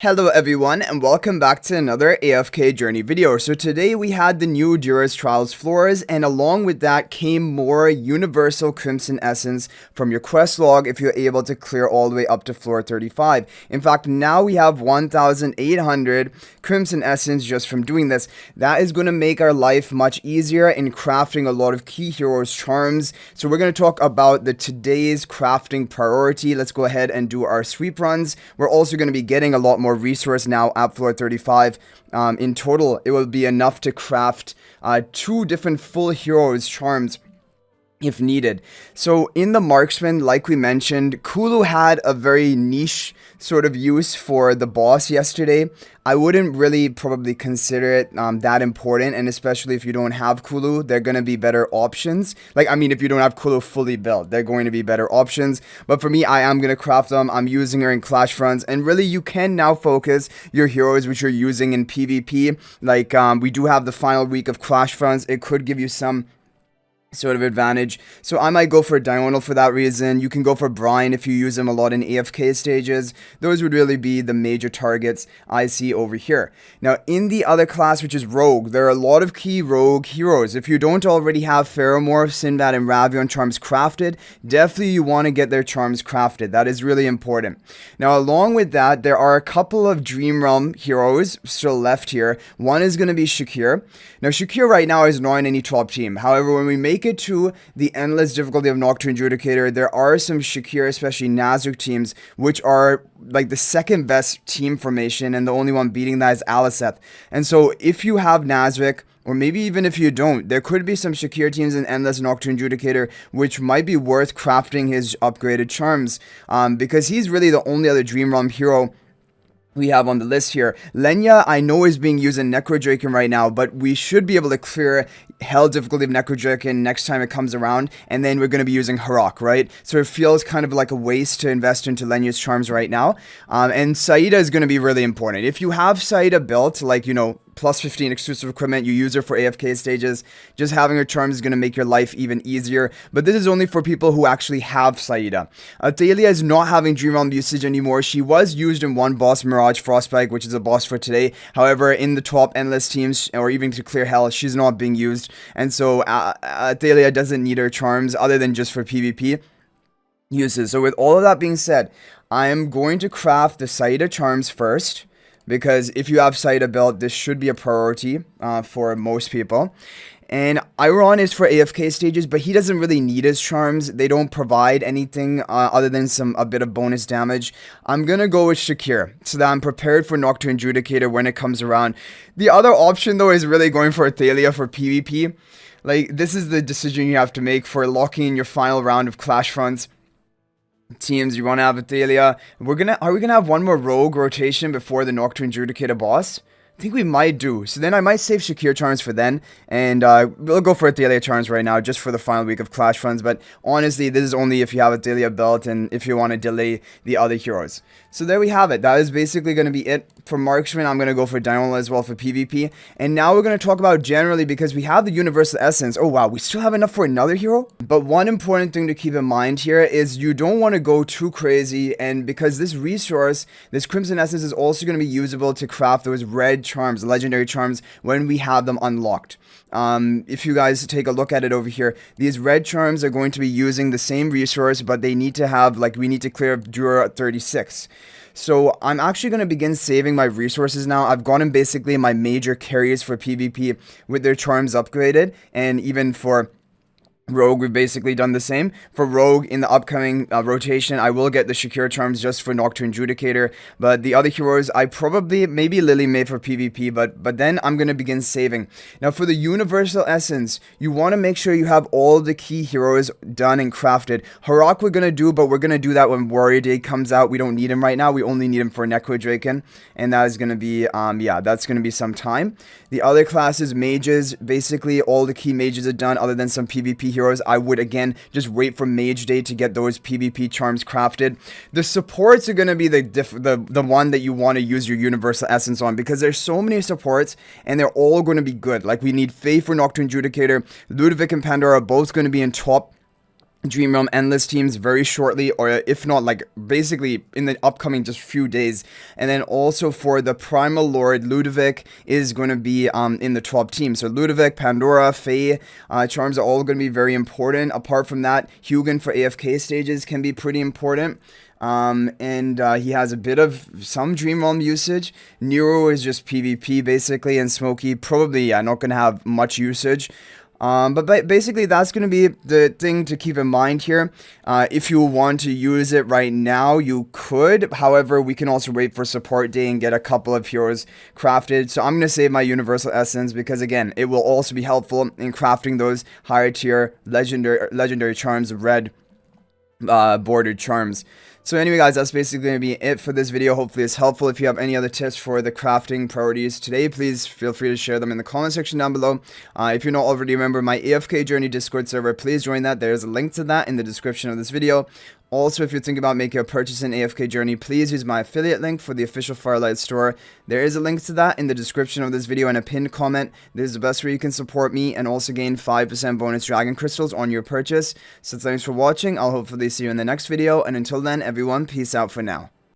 Hello everyone and welcome back to another AFK journey video. So today we had the new Duras Trials floors, and along with that came more universal Crimson Essence from your quest log if you're able to clear all the way up to floor 35. In fact, now we have 1,800 Crimson Essence just from doing this. That is going to make our life much easier in crafting a lot of key heroes charms. So we're going to talk about today's crafting priority. Let's go ahead and do our sweep runs. We're also going to be getting a lot more resource now at floor 35. In total, it will be enough to craft 2 different full heroes charms if needed. So in the Marksman, like we mentioned, Kulu had a very niche sort of use for the boss yesterday. I wouldn't really probably consider it that important, and especially if you don't have Kulu, they're going to be better options. If you don't have Kulu fully built, they're going to be better options. But for me, I am going to craft them. I'm using her in Clash Fronts, and really you can now focus your heroes which you're using in PvP. We do have the final week of Clash Fronts. It could give you some sort of advantage. So I might go for Diurnal for that reason. You can go for Brian if you use him a lot in AFK stages. Those would really be the major targets I see over here. Now in the other class, which is Rogue, there are a lot of key Rogue heroes. If you don't already have Pheromorph, Sinbad, and Ravion charms crafted, definitely you want to get their charms crafted. That is really important. Now along with that, there are a couple of Dream Realm heroes still left here. One is going to be Shakir. Now Shakir right now is not in any top team. However, when we make it to the endless difficulty of Nocturne Judicator, there are some Shakir, especially Nazareth teams, which are like the second best team formation, and the only one beating that is Aliceth. And so if you have Nazareth, or maybe even if you don't, there could be some Shakir teams in Endless Nocturne Judicator which might be worth crafting his upgraded charms, because he's really the only other Dream Realm hero we have on the list here. Lenya, I know, is being used in Necrodraken right now, but we should be able to clear Hell difficulty of Necrodraken next time it comes around, and then we're going to be using Harak, right? So it feels kind of like a waste to invest into Lenya's charms right now. And Saida is going to be really important. If you have Saida built, plus 15 exclusive equipment, you use her for AFK stages, just having her charms is going to make your life even easier. But this is only for people who actually have Saida. Thalia is not having Dream Realm usage anymore. She was used in one boss, Mirage Frostbite, which is a boss for today. However, in the top endless teams, or even to clear Hell, she's not being used. And so Thalia doesn't need her charms other than just for PvP uses. So with all of that being said, I am going to craft the Saida charms first, because if you have Saida built, this should be a priority for most people. And Iron is for AFK stages, but he doesn't really need his charms. They don't provide anything other than a bit of bonus damage. I'm gonna go with Shakir, so that I'm prepared for Nocturne Judicator when it comes around. The other option, though, is really going for Thalia for PvP. This is the decision you have to make for locking in your final round of Clash Fronts teams. You want to have Athalia. Are we gonna have one more Rogue rotation before the Nocturne Judicator boss? I think we might do. So then I might save Shakir charms for then, and we'll go for Athalia charms right now, just for the final week of Clash Fronts. But honestly, this is only if you have Athalia built and if you want to delay the other heroes. So there we have it. That is basically going to be it for Marksman. I'm going to go for Diurnal as well for PvP. And now we're going to talk about generally, because we have the Universal Essence. Oh wow, we still have enough for another hero? But one important thing to keep in mind here is you don't want to go too crazy, and because this resource, this Crimson Essence, is also going to be usable to craft those red charms, legendary charms, when we have them unlocked. If you guys take a look at it over here, these red charms are going to be using the same resource, but they need to have, we need to clear Dura 36. So I'm actually going to begin saving my resources now. I've gotten basically my major carries for PvP with their charms upgraded, and even for Rogue, we've basically done the same. For Rogue, in the upcoming rotation, I will get the Shakir charms just for Nocturne Judicator. But the other heroes, maybe Lily May for PvP, but then I'm going to begin saving. Now, for the Universal Essence, you want to make sure you have all the key heroes done and crafted. Harak we're going to do, but we're going to do that when Warrior Day comes out. We don't need him right now. We only need him for Necrodraken. And that is going to be, that's going to be some time. The other classes, mages, basically all the key mages are done other than some PvP heroes. I would, again, just wait for Mage Day to get those PvP charms crafted. The supports are going to be the one that you want to use your Universal Essence on, because there's so many supports and they're all going to be good. We need Faye for Nocturne Judicator, Ludovic and Pandora are both going to be in top Dream Realm Endless teams very shortly, or if not, like basically in the upcoming just few days. And then also for the Primal Lord, Ludovic is going to be in the top team. So Ludovic, Pandora, Faye, charms are all going to be very important. Apart from that, Hugin for AFK stages can be pretty important. And he has a bit of some Dream Realm usage. Nero is just PvP basically, and Smokey probably not going to have much usage. But basically, that's going to be the thing to keep in mind here. If you want to use it right now, you could. However, we can also wait for support day and get a couple of heroes crafted. So I'm going to save my Universal Essence because, again, it will also be helpful in crafting those higher tier legendary charms, red bordered charms. So anyway, guys, that's basically going to be it for this video. Hopefully it's helpful. If you have any other tips for the crafting priorities today, please feel free to share them in the comment section down below. If you're not already a member of my AFK Journey Discord server, please join that. There's a link to that in the description of this video. Also, if you're thinking about making a purchase in AFK Journey, please use my affiliate link for the official Firelight store. There is a link to that in the description of this video and a pinned comment. This is the best way you can support me and also gain 5% bonus dragon crystals on your purchase. So thanks for watching. I'll hopefully see you in the next video. And until then, everyone, peace out for now.